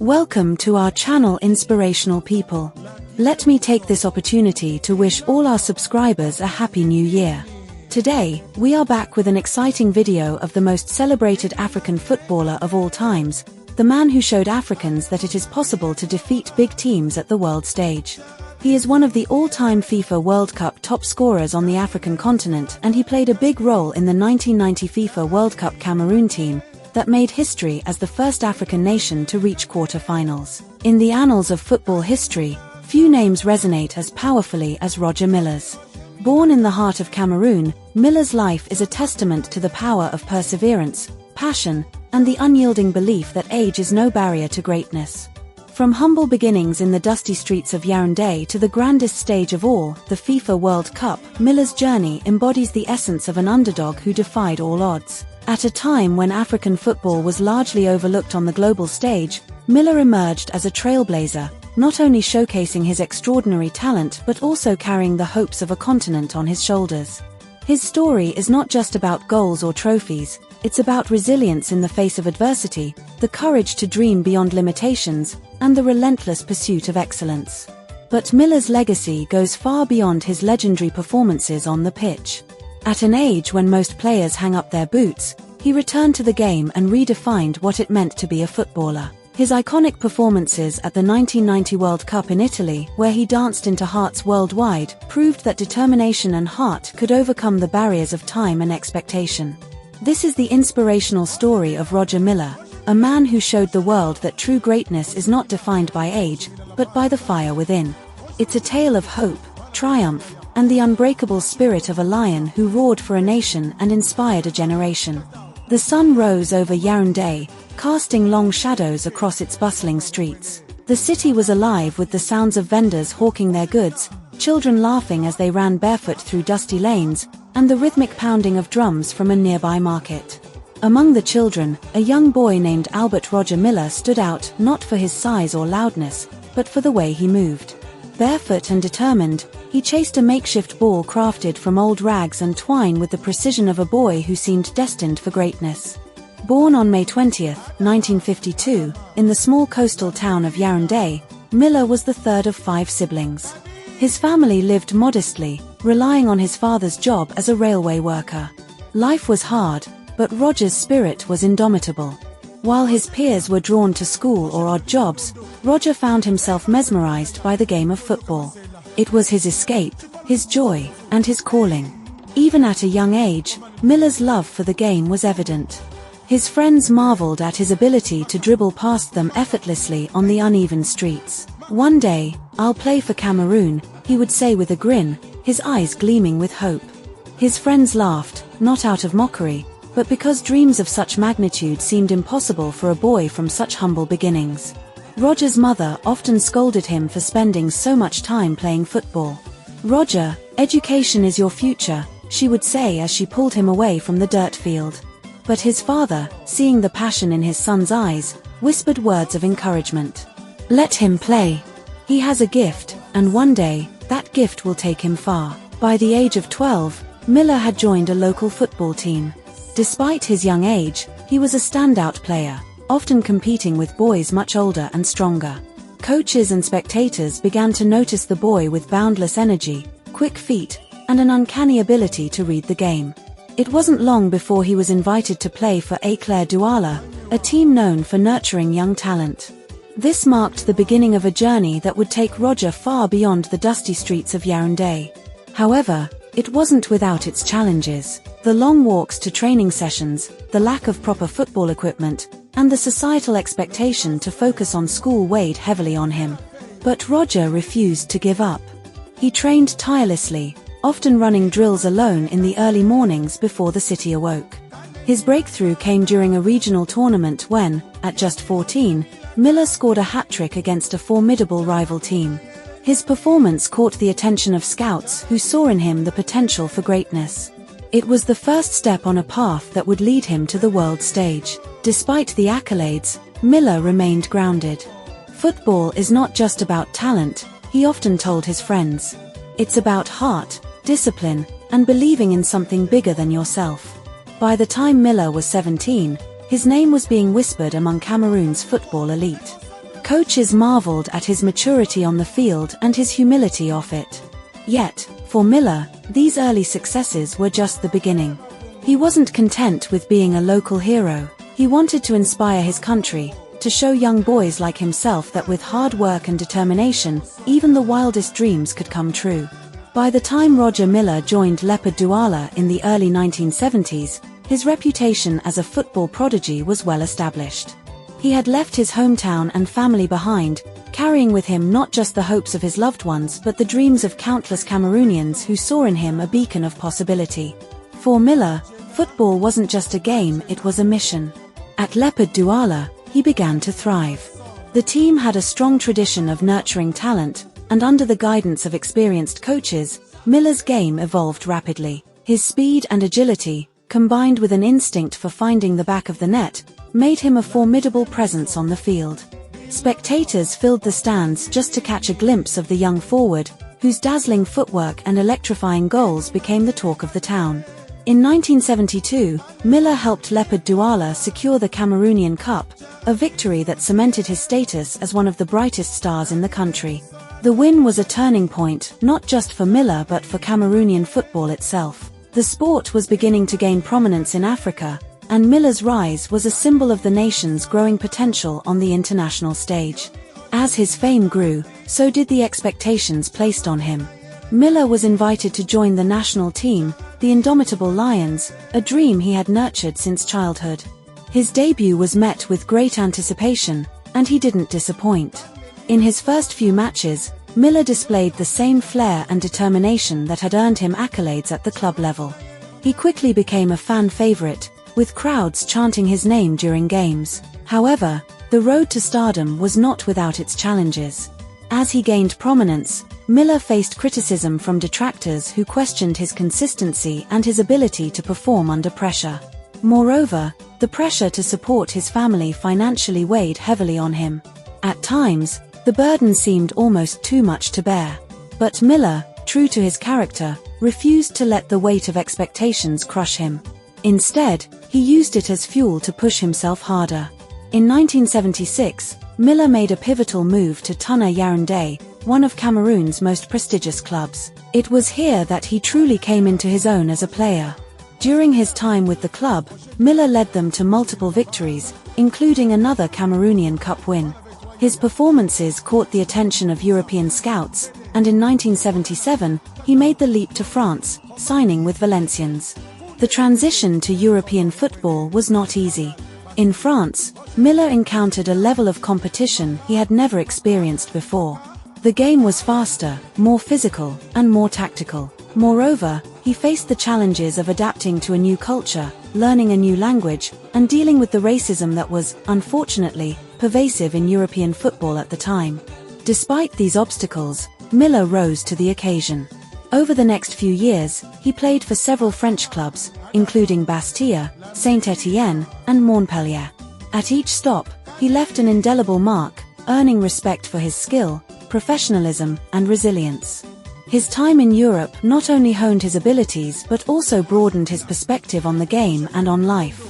Welcome to our channel Inspirational People. Let me take this opportunity to wish all our subscribers a happy new year. Today, we are back with an exciting video of the most celebrated African footballer of all times, the man who showed Africans that it is possible to defeat big teams at the world stage. He is one of the all-time FIFA World Cup top scorers on the African continent, and he played a big role in the 1990 FIFA World Cup Cameroon team that made history as the first African nation to reach quarter-finals. In the annals of football history, few names resonate as powerfully as Roger Milla's. Born in the heart of Cameroon, Milla's life is a testament to the power of perseverance, passion, and the unyielding belief that age is no barrier to greatness. From humble beginnings in the dusty streets of Yaoundé to the grandest stage of all, the FIFA World Cup, Milla's journey embodies the essence of an underdog who defied all odds. At a time when African football was largely overlooked on the global stage, Milla emerged as a trailblazer, not only showcasing his extraordinary talent but also carrying the hopes of a continent on his shoulders. His story is not just about goals or trophies, it's about resilience in the face of adversity, the courage to dream beyond limitations, and the relentless pursuit of excellence. But Milla's legacy goes far beyond his legendary performances on the pitch. At an age when most players hang up their boots, he returned to the game and redefined what it meant to be a footballer. His iconic performances at the 1990 World Cup in Italy, where he danced into hearts worldwide, proved that determination and heart could overcome the barriers of time and expectation. This is the inspirational story of Roger Milla, a man who showed the world that true greatness is not defined by age, but by the fire within. It's a tale of hope, triumph, and the unbreakable spirit of a lion who roared for a nation and inspired a generation. The sun rose over Yaoundé, casting long shadows across its bustling streets. The city was alive with the sounds of vendors hawking their goods, children laughing as they ran barefoot through dusty lanes, and the rhythmic pounding of drums from a nearby market. Among the children, a young boy named Albert Roger Milla stood out, not for his size or loudness, but for the way he moved. Barefoot and determined, he chased a makeshift ball crafted from old rags and twine with the precision of a boy who seemed destined for greatness. Born on May 20, 1952, in the small coastal town of Yaoundé, Milla was the third of 5 siblings. His family lived modestly, relying on his father's job as a railway worker. Life was hard, but Roger's spirit was indomitable. While his peers were drawn to school or odd jobs, Roger found himself mesmerized by the game of football. It was his escape, his joy, and his calling. Even at a young age, Milla's love for the game was evident. His friends marveled at his ability to dribble past them effortlessly on the uneven streets. One day, "I'll play for Cameroon," he would say with a grin, his eyes gleaming with hope. His friends laughed, not out of mockery, but because dreams of such magnitude seemed impossible for a boy from such humble beginnings. Roger's mother often scolded him for spending so much time playing football. "Roger, education is your future," she would say as she pulled him away from the dirt field. But his father, seeing the passion in his son's eyes, whispered words of encouragement. "Let him play. He has a gift, and one day, that gift will take him far." By the age of 12, Milla had joined a local football team. Despite his young age, he was a standout player, often competing with boys much older and stronger. Coaches and spectators began to notice the boy with boundless energy, quick feet, and an uncanny ability to read the game. It wasn't long before he was invited to play for Éclair Douala, a team known for nurturing young talent. This marked the beginning of a journey that would take Roger far beyond the dusty streets of Yaoundé. However, it wasn't without its challenges. The long walks to training sessions, the lack of proper football equipment, and the societal expectation to focus on school weighed heavily on him. But Roger refused to give up. He trained tirelessly, often running drills alone in the early mornings before the city awoke. His breakthrough came during a regional tournament when, at just 14, Milla scored a hat-trick against a formidable rival team. His performance caught the attention of scouts who saw in him the potential for greatness. It was the first step on a path that would lead him to the world stage. Despite the accolades, Milla remained grounded. "Football is not just about talent," he often told his friends. "It's about heart, discipline, and believing in something bigger than yourself." By the time Milla was 17, his name was being whispered among Cameroon's football elite. Coaches marveled at his maturity on the field and his humility off it. Yet, for Milla, these early successes were just the beginning. He wasn't content with being a local hero. He wanted to inspire his country, to show young boys like himself that with hard work and determination, even the wildest dreams could come true. By the time Roger Milla joined Leopard Douala in the early 1970s, his reputation as a football prodigy was well established. He had left his hometown and family behind, carrying with him not just the hopes of his loved ones but the dreams of countless Cameroonians who saw in him a beacon of possibility. For Milla, football wasn't just a game, it was a mission. At Leopard Douala, he began to thrive. The team had a strong tradition of nurturing talent, and under the guidance of experienced coaches, Milla's game evolved rapidly. His speed and agility, combined with an instinct for finding the back of the net, made him a formidable presence on the field. Spectators filled the stands just to catch a glimpse of the young forward, whose dazzling footwork and electrifying goals became the talk of the town. In 1972, Milla helped Leopard Douala secure the Cameroonian Cup, a victory that cemented his status as one of the brightest stars in the country. The win was a turning point, not just for Milla but for Cameroonian football itself. The sport was beginning to gain prominence in Africa, and Milla's rise was a symbol of the nation's growing potential on the international stage. As his fame grew, so did the expectations placed on him. Milla was invited to join the national team, the indomitable Lions, a dream he had nurtured since childhood. His debut was met with great anticipation, and he didn't disappoint. In his first few matches, Milla displayed the same flair and determination that had earned him accolades at the club level. He quickly became a fan favorite, with crowds chanting his name during games. However, the road to stardom was not without its challenges. As he gained prominence, Milla faced criticism from detractors who questioned his consistency and his ability to perform under pressure. Moreover, the pressure to support his family financially weighed heavily on him. At times, the burden seemed almost too much to bear. But Milla, true to his character, refused to let the weight of expectations crush him. Instead, he used it as fuel to push himself harder. In 1976, Milla made a pivotal move to Tuna Yaoundé, one of Cameroon's most prestigious clubs. It was here that he truly came into his own as a player. During his time with the club, Milla led them to multiple victories, including another Cameroonian Cup win. His performances caught the attention of European scouts, and in 1977, he made the leap to France, signing with Valenciennes. The transition to European football was not easy. In France, Milla encountered a level of competition he had never experienced before. The game was faster, more physical, and more tactical. Moreover, he faced the challenges of adapting to a new culture, learning a new language, and dealing with the racism that was, unfortunately, pervasive in European football at the time. Despite these obstacles, Milla rose to the occasion. Over the next few years, he played for several French clubs, including Bastia, Saint-Étienne, and Montpellier. At each stop, he left an indelible mark, earning respect for his skill, professionalism, and resilience. His time in Europe not only honed his abilities but also broadened his perspective on the game and on life.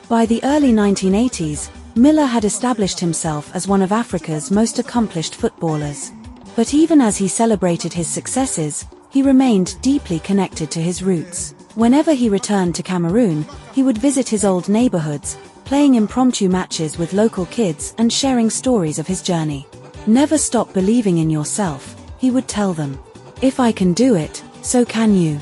By the early 1980s, Milla had established himself as one of Africa's most accomplished footballers. But even as he celebrated his successes, he remained deeply connected to his roots. Whenever he returned to Cameroon, he would visit his old neighborhoods, playing impromptu matches with local kids and sharing stories of his journey. "Never stop believing in yourself," he would tell them. "If I can do it, so can you."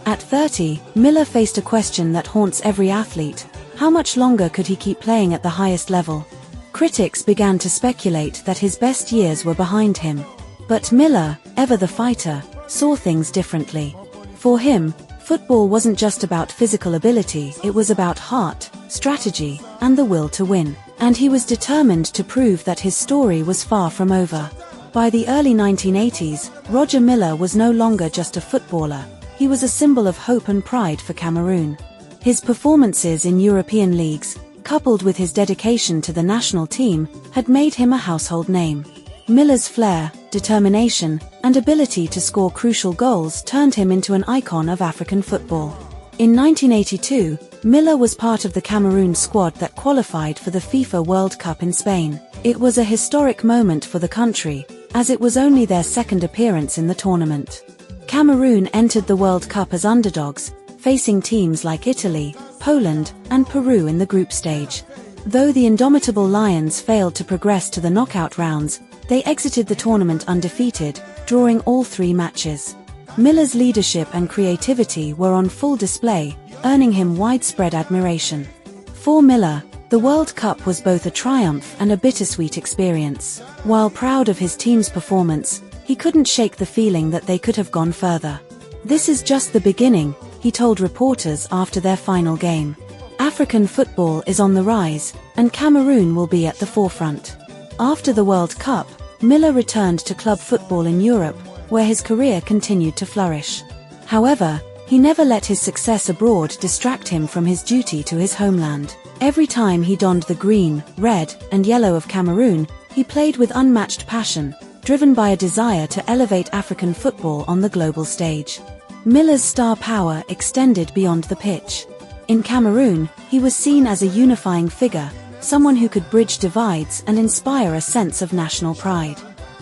At 30, Milla faced a question that haunts every athlete: how much longer could he keep playing at the highest level? Critics began to speculate that his best years were behind him. But Milla, ever the fighter, saw things differently. For him, football wasn't just about physical ability, it was about heart, strategy, and the will to win. And he was determined to prove that his story was far from over. By the early 1980s, Roger Milla was no longer just a footballer, he was a symbol of hope and pride for Cameroon. His performances in European leagues, coupled with his dedication to the national team, had made him a household name. Milla's flair, determination, and ability to score crucial goals turned him into an icon of African football. In 1982, Milla was part of the Cameroon squad that qualified for the FIFA World Cup in Spain. It was a historic moment for the country, as it was only their second appearance in the tournament. Cameroon entered the World Cup as underdogs, facing teams like Italy, Poland, and Peru in the group stage. Though the indomitable Lions failed to progress to the knockout rounds, they exited the tournament undefeated, drawing all 3 matches. Milla's leadership and creativity were on full display, earning him widespread admiration. For Milla, the World Cup was both a triumph and a bittersweet experience. While proud of his team's performance, he couldn't shake the feeling that they could have gone further. "This is just the beginning," he told reporters after their final game. "African football is on the rise, and Cameroon will be at the forefront." After the World Cup, Milla returned to club football in Europe, where his career continued to flourish. However, he never let his success abroad distract him from his duty to his homeland. Every time he donned the green, red, and yellow of Cameroon, he played with unmatched passion, driven by a desire to elevate African football on the global stage. Milla's star power extended beyond the pitch. In Cameroon, he was seen as a unifying figure, someone who could bridge divides and inspire a sense of national pride.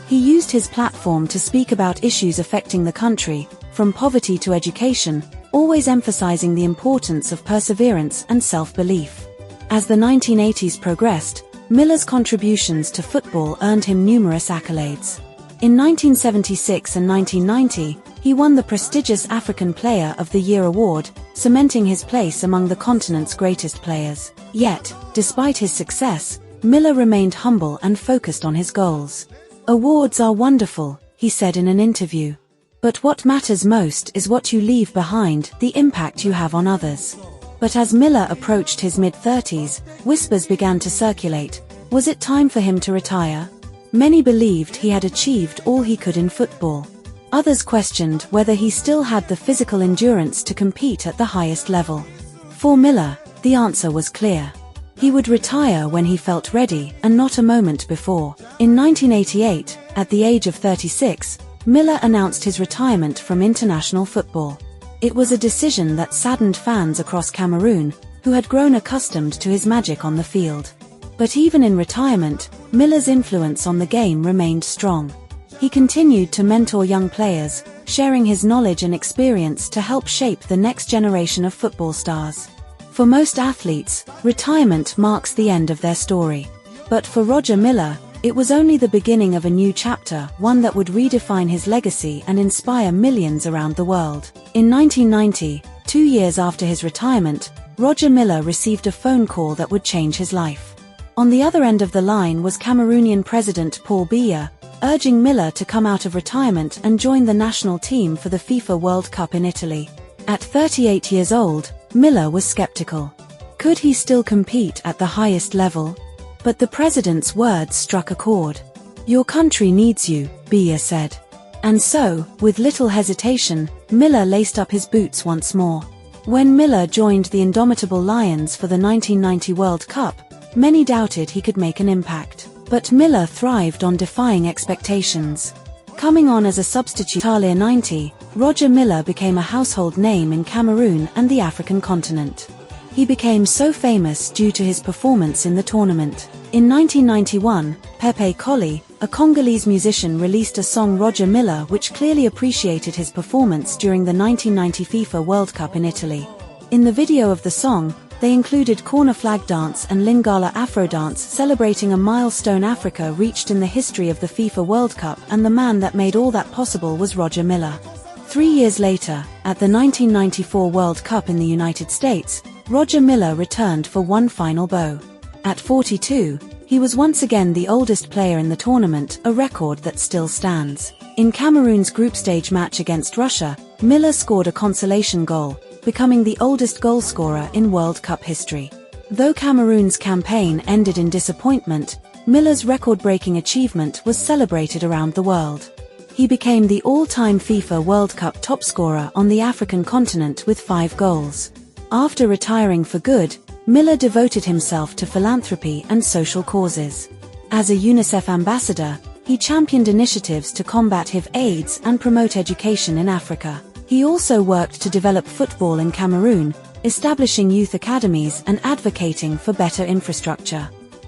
He used his platform to speak about issues affecting the country, from poverty to education, always emphasizing the importance of perseverance and self-belief. As the 1980s progressed, Milla's contributions to football earned him numerous accolades. In 1976 and 1990, he won the prestigious African Player of the Year award, cementing his place among the continent's greatest players. Yet, despite his success, Milla remained humble and focused on his goals. "Awards are wonderful," he said in an interview. "But what matters most is what you leave behind, the impact you have on others." But as Milla approached his mid-30s, whispers began to circulate. Was it time for him to retire? Many believed he had achieved all he could in football. Others questioned whether he still had the physical endurance to compete at the highest level. For Milla, the answer was clear. He would retire when he felt ready, and not a moment before. In 1988, at the age of 36, Milla announced his retirement from international football. It was a decision that saddened fans across Cameroon, who had grown accustomed to his magic on the field. But even in retirement, Milla's influence on the game remained strong. He continued to mentor young players, sharing his knowledge and experience to help shape the next generation of football stars. For most athletes, retirement marks the end of their story. But for Roger Milla, it was only the beginning of a new chapter, one that would redefine his legacy and inspire millions around the world. In 1990, 2 years after his retirement, Roger Milla received a phone call that would change his life. On the other end of the line was Cameroonian President Paul Biya, urging Milla to come out of retirement and join the national team for the FIFA World Cup in Italy. At 38 years old, Milla was skeptical. Could he still compete at the highest level? But the president's words struck a chord. "Your country needs you," Biya said. And so, with little hesitation, Milla laced up his boots once more. When Milla joined the indomitable Lions for the 1990 World Cup, many doubted he could make an impact. But Milla thrived on defying expectations. Coming on as a substitute in 1990, Roger Milla became a household name in Cameroon and the African continent. He became so famous due to his performance in the tournament. In 1991, Pepe Colli, a Congolese musician, released a song Roger Milla which clearly appreciated his performance during the 1990 FIFA World Cup in Italy. In the video of the song, they included corner flag dance and Lingala Afro dance, celebrating a milestone Africa reached in the history of the FIFA World Cup, and the man that made all that possible was Roger Milla. 3 years later, at the 1994 World Cup in the United States, Roger Milla returned for one final bow. At 42, he was once again the oldest player in the tournament, a record that still stands. In Cameroon's group stage match against Russia, Milla scored a consolation goal, becoming the oldest goalscorer in World Cup history. Though Cameroon's campaign ended in disappointment, Milla's record-breaking achievement was celebrated around the world. He became the all-time FIFA World Cup topscorer on the African continent with 5 goals. After retiring for good, Milla devoted himself to philanthropy and social causes. As a UNICEF ambassador, he championed initiatives to combat HIV/AIDS and promote education in Africa. He also worked to develop football in Cameroon, establishing youth academies and advocating for better infrastructure.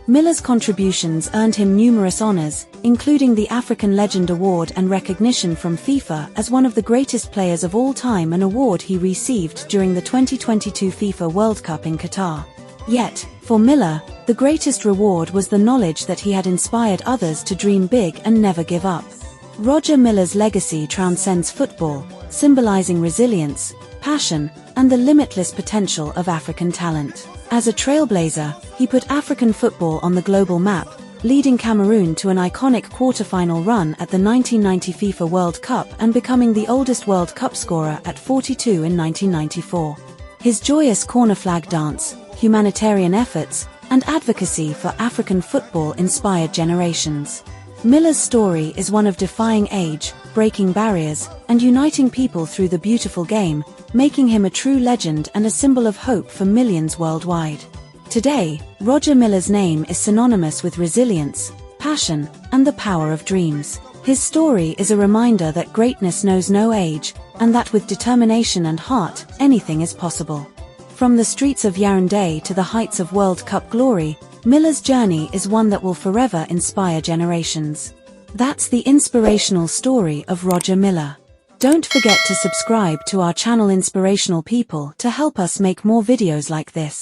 Milla's contributions earned him numerous honors, including the African Legend Award and recognition from FIFA as one of the greatest players of all time, an award he received during the 2022 FIFA World Cup in Qatar. Yet, for Milla, the greatest reward was the knowledge that he had inspired others to dream big and never give up. Roger Milla's legacy transcends football, symbolizing resilience, passion, and the limitless potential of African talent. As a trailblazer, he put African football on the global map, leading Cameroon to an iconic quarter-final run at the 1990 FIFA World Cup and becoming the oldest World Cup scorer at 42 in 1994. His joyous corner flag dance, humanitarian efforts, and advocacy for African football inspired generations. Milla's story is one of defying age, breaking barriers, and uniting people through the beautiful game, making him a true legend and a symbol of hope for millions worldwide. Today, Roger Milla's name is synonymous with resilience, passion, and the power of dreams. His story is a reminder that greatness knows no age, and that with determination and heart, anything is possible. From the streets of Yaoundé to the heights of World Cup glory, Milla's journey is one that will forever inspire generations. That's the inspirational story of Roger Milla. Don't forget to subscribe to our channel Inspirational People to help us make more videos like this.